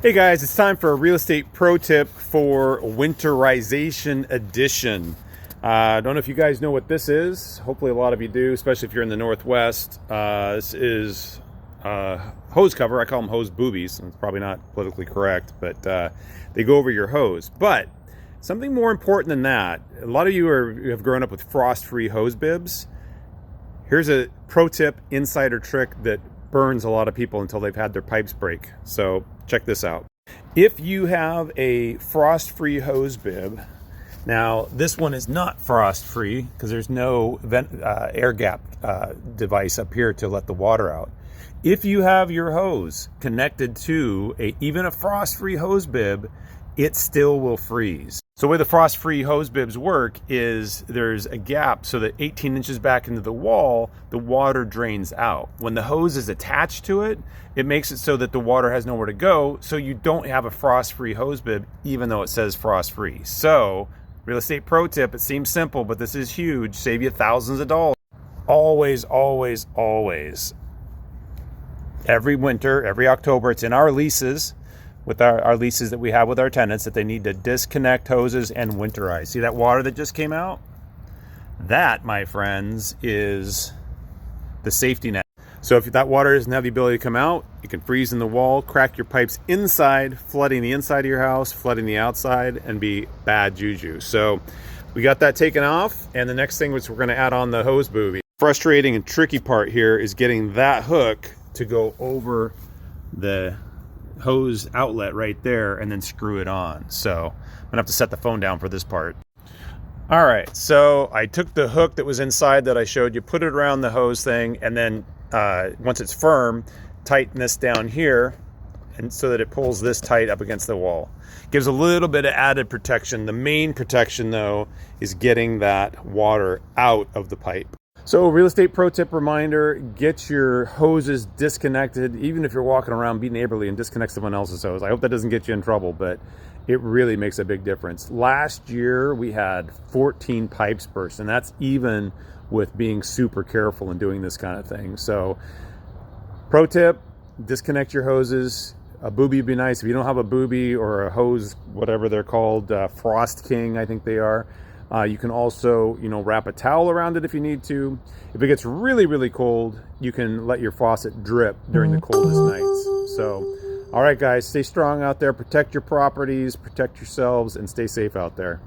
Hey guys, it's time for a real estate pro tip for Winterization edition. I don't know if you guys know what this is. Hopefully a lot of you do, especially if you're in the Northwest. This is hose cover. I call them hose boobies. It's probably not politically correct, but they go over your hose. But something more important than that, a lot of you have grown up with frost-free hose bibs. Here's a pro tip, insider trick that burns a lot of people until they've had their pipes break. So check this out. If you have a frost-free hose bib, now this one is not frost-free because there's no air gap device up here to let the water out. If you have your hose connected to even a frost-free hose bib, it still will freeze. So the way the frost-free hose bibs work is there's a gap so that 18 inches back into the wall, the water drains out. When the hose is attached to it, it makes it so that the water has nowhere to go, so you don't have a frost-free hose bib, even though it says frost-free. So, real estate pro tip, it seems simple, but this is huge. Save you thousands of dollars. Always, always, always. Every winter, every October, it's in our leases, with our leases that we have with our tenants, that they need to disconnect hoses and winterize. See that water that just came out? That, my friends, is the safety net. So if that water doesn't have the ability to come out, it can freeze in the wall, crack your pipes inside, flooding the inside of your house, flooding the outside, and be bad juju. So we got that taken off, and the next thing which we're gonna add on the hose booby. Frustrating and tricky part here is getting that hook to go over the hose outlet right there and then screw it on. So I'm gonna have to set the phone down for this part. All right, so I took the hook that was inside that I showed you, put it around the hose thing, and then once it's firm, tighten this down here, and so that it pulls this tight up against the wall. Gives a little bit of added protection. The main protection though is getting that water out of the pipe. So real estate pro tip reminder, get your hoses disconnected. Even if you're walking around, be neighborly and disconnect someone else's hose. I hope that doesn't get you in trouble, but it really makes a big difference. Last year we had 14 pipes burst, and that's even with being super careful and doing this kind of thing. So pro tip, disconnect your hoses. A booby would be nice. If you don't have a booby or a hose, whatever they're called, Frost King, I think they are. You can also, wrap a towel around it if you need to. If it gets really, really cold, you can let your faucet drip during the coldest nights. So, all right, guys, stay strong out there. Protect your properties, protect yourselves, and stay safe out there.